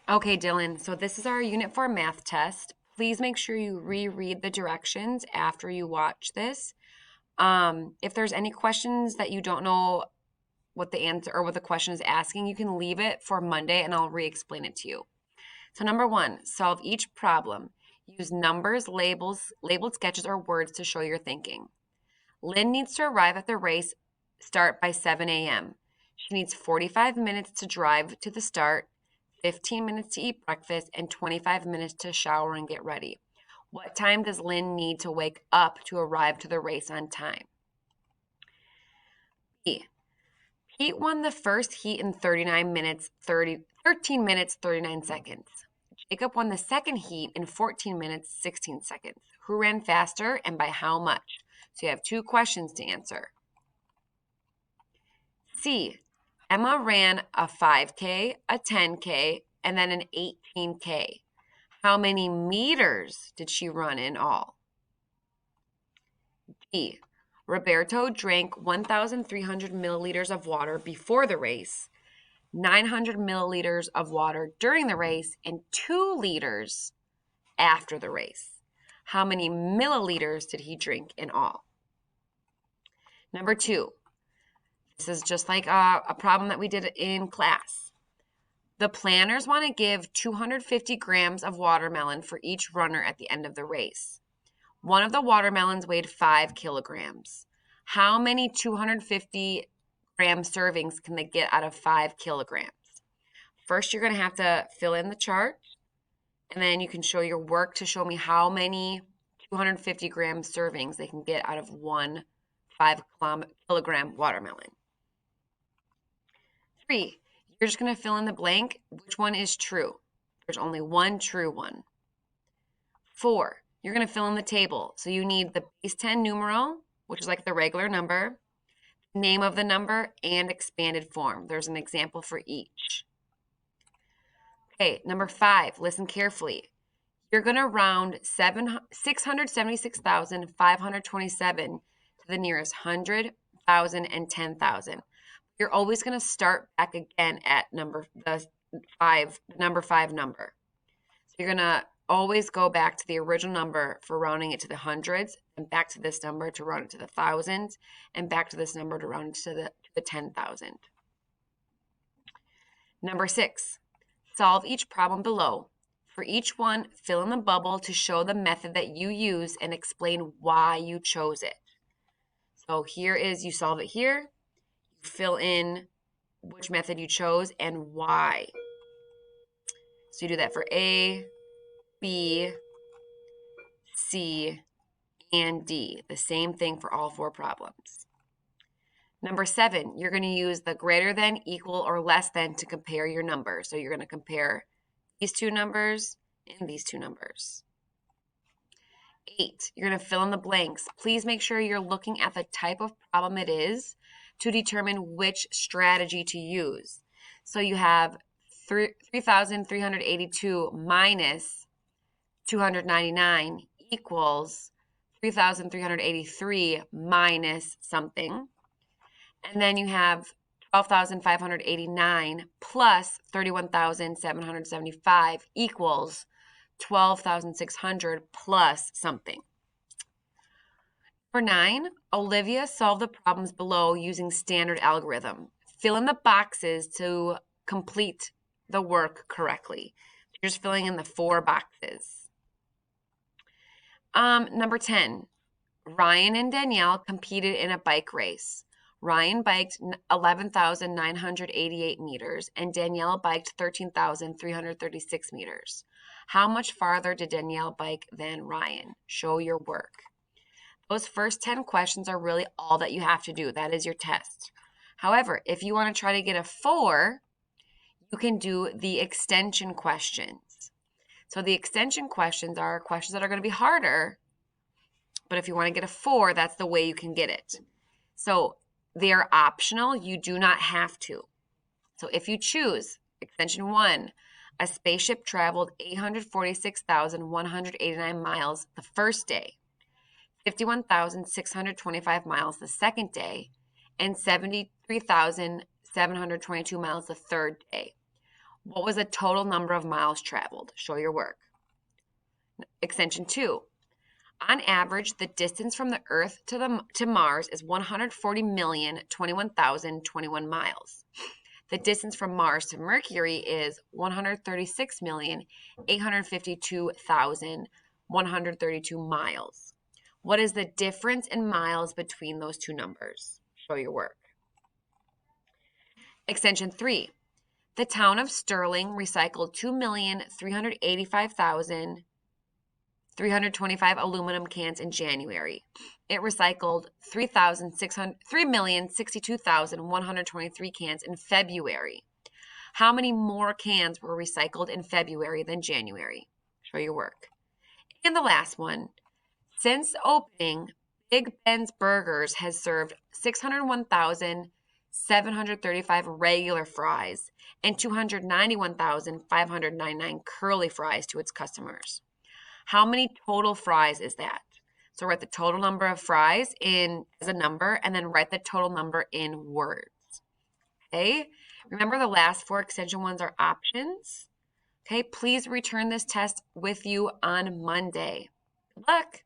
Okay, Dylan, so this is our Unit 4 math test. Please make sure you reread the directions after you watch this. If there's any questions that you don't know what the answer or what the question is asking, you can leave it for Monday and I'll re-explain it to you. So number 1, solve each problem. Use numbers, labeled sketches, or words to show your thinking. Lynn needs to arrive at the race start by 7 a.m. She needs 45 minutes to drive to the start, 15 minutes to eat breakfast, and 25 minutes to shower and get ready. What time does Lynn need to wake up to arrive to the race on time? B. Pete won the first heat in 13 minutes 39 seconds. Jacob won the second heat in 14 minutes 16 seconds. Who ran faster and by how much? So you have 2 questions to answer. C. Emma ran a 5K, a 10K, and then an 18K. How many meters did she run in all? D. Roberto drank 1,300 milliliters of water before the race, 900 milliliters of water during the race, and 2 liters after the race. How many milliliters did he drink in all? Number 2. This is just like a problem that we did in class. The planners want to give 250 grams of watermelon for each runner at the end of the race. One of the watermelons weighed 5 kilograms. How many 250 gram servings can they get out of 5 kilograms? First, you're going to have to fill in the chart, and then you can show your work to show me how many 250 gram servings they can get out of one 5 kilogram watermelon. 3, you're just going to fill in the blank. Which one is true? There's only one true one. 4, you're going to fill in the table. So you need the base 10 numeral, which is like the regular number, name of the number, and expanded form. There's an example for each. Okay, number 5, listen carefully. You're going to round 676,527 to the nearest 100, 1,000, and 10,000. You're always going to start back again at number 5 number. So you're going to always go back to the original number for rounding it to the hundreds, and back to this number to round it to the thousands, and back to this number to round it to the 10,000. Number 6, solve each problem below. For each one, fill in the bubble to show the method that you use and explain why you chose it. So here is, you solve it here, you fill in which method you chose and why. So you do that for A, B, C, and D. The same thing for all 4 problems. Number 7, you're going to use the greater than, equal, or less than to compare your numbers. So you're going to compare these 2 numbers and these 2 numbers. 8, you're going to fill in the blanks. Please make sure you're looking at the type of problem it is to determine which strategy to use. So you have 3,382 minus 299 equals 3,383 minus something. And then you have 12,589 plus 31,775 equals 12,600 plus something. For 9, Olivia solved the problems below using standard algorithm. Fill in the boxes to complete the work correctly. You're just filling in the 4 boxes. Number 10, Ryan and Danielle competed in a bike race. Ryan biked 11,988 meters and Danielle biked 13,336 meters. How much farther did Danielle bike than Ryan? Show your work. Those first 10 questions are really all that you have to do. That is your test. However, if you want to try to get a 4, you can do the extension questions. So the extension questions are questions that are going to be harder, but if you want to get a 4, that's the way you can get it. So they are optional. You do not have to. So if you choose extension 1, a spaceship traveled 846,189 miles the first day, 51,625 miles the second day, and 73,722 miles the third day. What was the total number of miles traveled? Show your work. Extension 2. On average, the distance from the Earth to Mars is 140,021,021 miles. The distance from Mars to Mercury is 136,852,132 miles. What is the difference in miles between those two numbers? Show your work. Extension 3. The town of Sterling recycled 2,385,325 aluminum cans in January. It recycled 3,062,123 cans in February. How many more cans were recycled in February than January? Show your work. And the last one. Since opening, Big Ben's Burgers has served 601,735 regular fries and 291,599 curly fries to its customers. How many total fries is that? So write the total number of fries in as a number and then write the total number in words. Okay? Remember the last 4 extension ones are options. Okay, please return this test with you on Monday. Good luck.